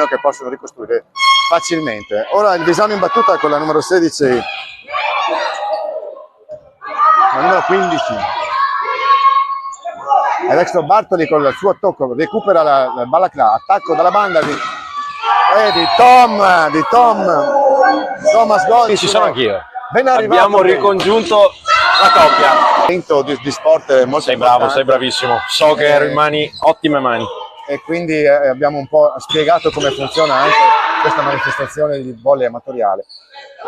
che possono ricostruire facilmente. Ora il Visano in battuta con la numero 16, la numero 15. Alexo Bartoli con il suo tocco recupera la Balaclà, attacco dalla banda di Thomas Gol. Ci sono anch'io. Ben arrivato. Abbiamo ricongiunto la coppia. Di sport molto Sei bravo, sei bravissimo. So che ero in mani, ottime mani. E quindi abbiamo un po' spiegato come funziona anche questa manifestazione di volley amatoriale.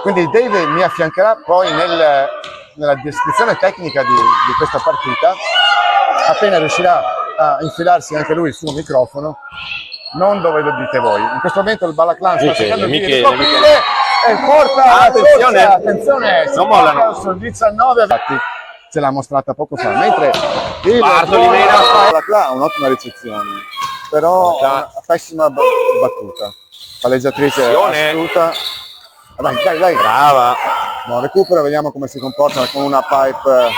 Quindi Dave mi affiancherà poi nella descrizione tecnica di questa partita, appena riuscirà a infilarsi anche lui il suo microfono, non dove lo dite voi. In questo momento il Balaclan sta cercando di ricoprire e porta attenzione, non mollano. Sul 19, infatti ce l'ha mostrata poco fa, mentre il Balaclan ha un'ottima ricezione, però una pessima battuta. Palleggiatrice assoluta. Dai, brava. No, recupero, vediamo come si comporta con una pipe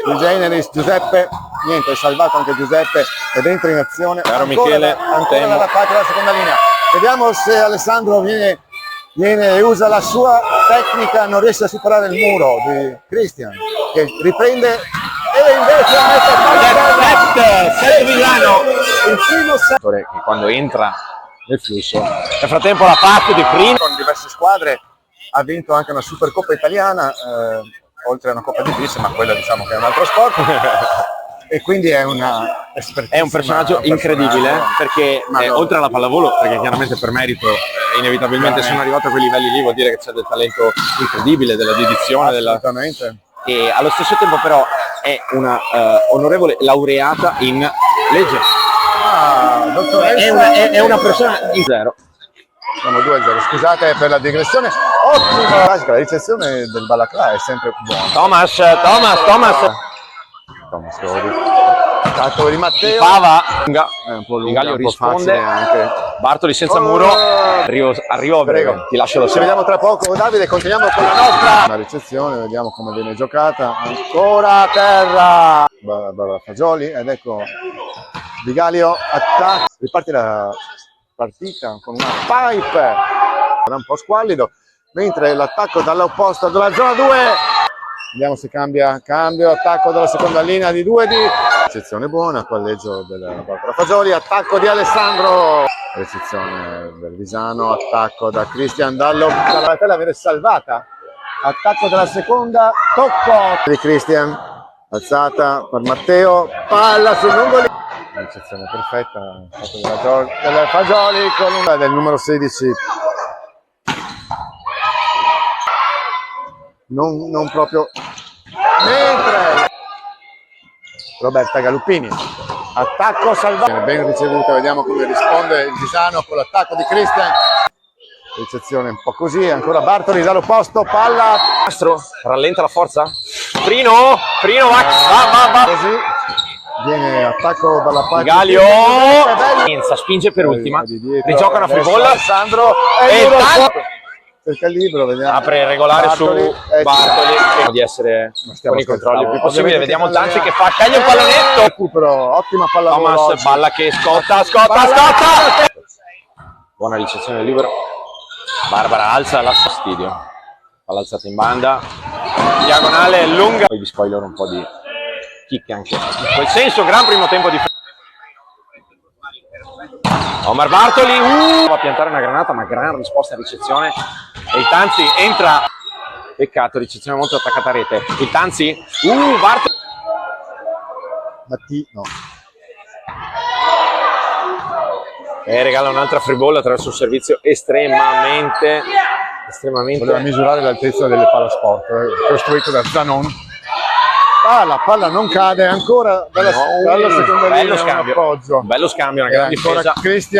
di generis. Giuseppe, niente, è salvato anche Giuseppe, è dentro in azione. Caro Michele, ancora dalla parte della seconda linea. Vediamo se Alessandro viene e usa la sua tecnica, non riesce a superare il muro di Christian, che riprende e invece mette Set Milano. il primo set. Che quando entra nel flusso. Nel frattempo la parte di Prino. Con diverse squadre, ha vinto anche una Supercoppa italiana, oltre a una Coppa di Beach, ma quella diciamo che è un altro sport. E quindi è un personaggio incredibile, perché oltre alla pallavolo, perché chiaramente per merito inevitabilmente sono arrivato a quei livelli lì, vuol dire che c'è del talento incredibile, della dedizione, e allo stesso tempo però è una onorevole laureata in legge. È una persona in zero. Siamo 2-0, scusate per la digressione. Ottima la ricezione del Balaclà è sempre buona. Thomas Rodi, tanto di Matteo. Fava, un po' lunga, Galio un po' risponde facile anche. Bartoli senza muro. Arrivo a breve, ti lascio lo Ci vediamo tra poco, Davide, continuiamo con la nostra. La ricezione, vediamo come viene giocata. Ancora a terra. Fagioli, ed ecco Di Galio attacca. Riparte la partita con una pipe. Era un po' squallido, mentre l'attacco dall'opposta della zona 2. Vediamo se cambio, attacco dalla seconda linea di 2 di ricezione buona, palleggio della Barbara Fagioli, attacco di Alessandro, ricezione del Visano, attacco da Christian dalla Tella, viene salvata, attacco dalla seconda, tocco di Christian, alzata per Matteo, palla sul lungo lì, ricezione perfetta, della Fagioli con una del numero 16. Non proprio, mentre Roberta Galuppini, attacco salvato, ben ricevuta, vediamo come risponde il Visano con l'attacco di Christian, ricezione un po' così, ancora Bartoli dall'opposto, palla, Mastro, rallenta la forza, Prino va, così, viene attacco dalla parte Galio, spinge per ultima, rigioca una frivolla, Alessandro cerca il libro, vediamo. Apre regolare Bartoli, su Bartoli, di essere con i controlli il più possibile. Vediamo Tanzi che fa, sceglie un pallonetto. Recupero, ottima palla. Thomas, palla che scotta. Buona ricezione del libero. Barbara alza la fastidio. Palla alzata in banda. Diagonale lunga. Poi vi spoiler un po' di kick anche. In quel senso, gran primo tempo di Omar Bartoli va a piantare una granata, ma gran risposta a ricezione. E il Tanzi entra, peccato, ricezione molto attaccata a rete. Il Tanzi, Bartoli. No. E regala un'altra free ball attraverso un servizio estremamente. Voleva misurare l'altezza delle palasport, costruito da Zanon. La palla non cade ancora dalla seconda linea, bello scambio, una gran difesa,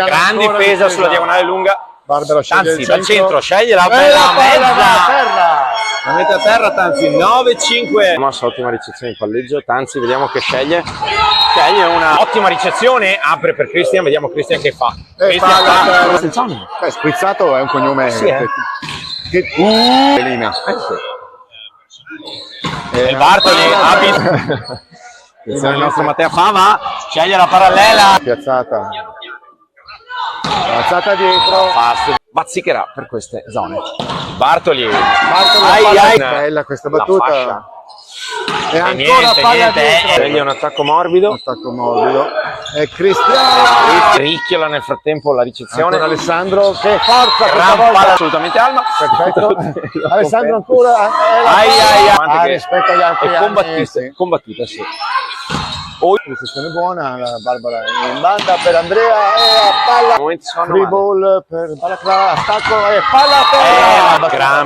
gran difesa sulla diagonale lunga. Barbara Tanzi dal centro sceglie la bella mezza, la mette a terra Tanzi, 9-5. Thomas, ottima ricezione in palleggio, Tanzi vediamo che sceglie una ottima ricezione, apre per Christian, vediamo Christian che fa. Sprizzato è un cognome Elina. Il Bartoli il nostro Matteo Fava sceglie la parallela, piazzata alzata dietro. Bazzicherà per queste zone. Bartoli. Bartoli, bella questa battuta. E ancora palla dietro. Sceglie un attacco morbido. Attacco morbido. E Cristiano. Ricchiola nel frattempo la ricezione. Ancora Alessandro, che forza questa Gran volta. palla assolutamente Alma. Perfetto. Alessandro ancora. Rispetto agli altri anni. Combattuta, sì. Ricezione buona, la Barbara in banda per Andrea e a palla. Free ball per Balaclava, attacco e palla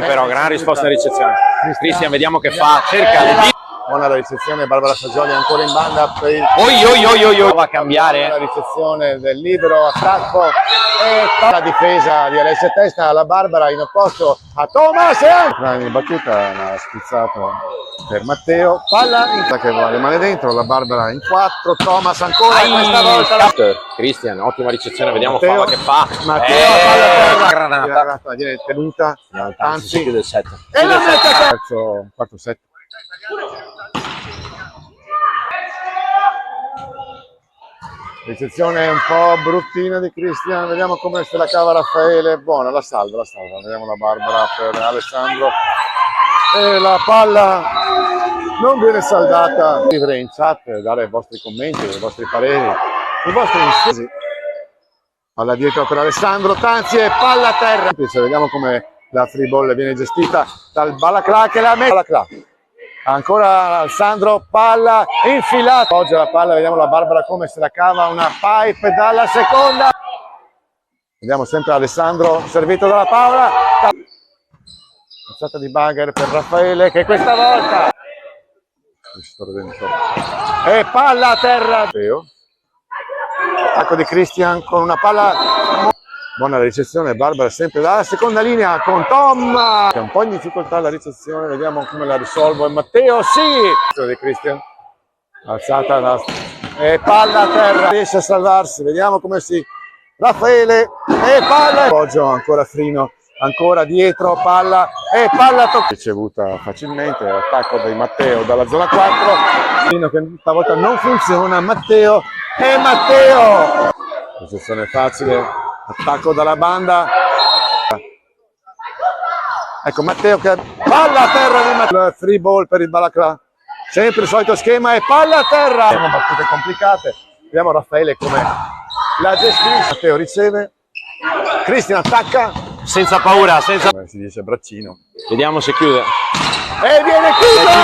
per gran risposta alla ricezione. Cristian, vediamo che fa, cerca di... Buona la ricezione, Barbara Fagioli ancora in banda per il... Va a cambiare. La ricezione del libero, attacco e la difesa di Alessia Testa, la Barbara in opposto a Thomas e in battuta l'ha schizzato per Matteo, palla che rimane dentro, la Barbara in 4, Thomas ancora questa volta. Cristian, ottima ricezione, vediamo Matteo, Fava che fa. Matteo palla terra, granata. granata viene tenuta, anzi del set. e la mette quarto set. Ricezione un po' bruttina di Cristian, vediamo come se la cava Raffaele, buona, la salva, vediamo la Barbara per Alessandro e la palla non viene saldata. Scrivere in chat, dare i vostri commenti, i vostri pareri, i vostri insulti. Palla dietro per Alessandro, Tanzi e palla a terra. Vediamo come la free ball viene gestita dal Balaclava che la mette. Ancora Alessandro, palla infilata. Oggi la palla, vediamo la Barbara come se la cava, una pipe dalla seconda. Vediamo sempre Alessandro servito dalla Paola. Alzata di Bagher per Raffaele che questa volta e palla a terra. Attacco di Cristian con una palla. Buona la ricezione, Barbara sempre dalla seconda linea con Tom. È un po' in difficoltà la ricezione, vediamo come la risolvo. E Matteo, sì! Di Cristian. Alzata e palla a terra. Riesce a salvarsi, vediamo come si... Raffaele e palla. Poggio ancora Frino, ancora dietro, palla e palla ricevuta facilmente. Attacco di Matteo dalla zona 4. Frino che stavolta non funziona. Matteo e Matteo. Posizione facile. Attacco dalla banda, ecco Matteo che palla a terra di Matteo, free ball per il Balaclava, sempre il solito schema e palla a terra. Sono battute complicate, vediamo Raffaele come la gestisce. Matteo riceve, Cristian attacca Senza paura, come si dice braccino, vediamo se chiude. e viene chiuso.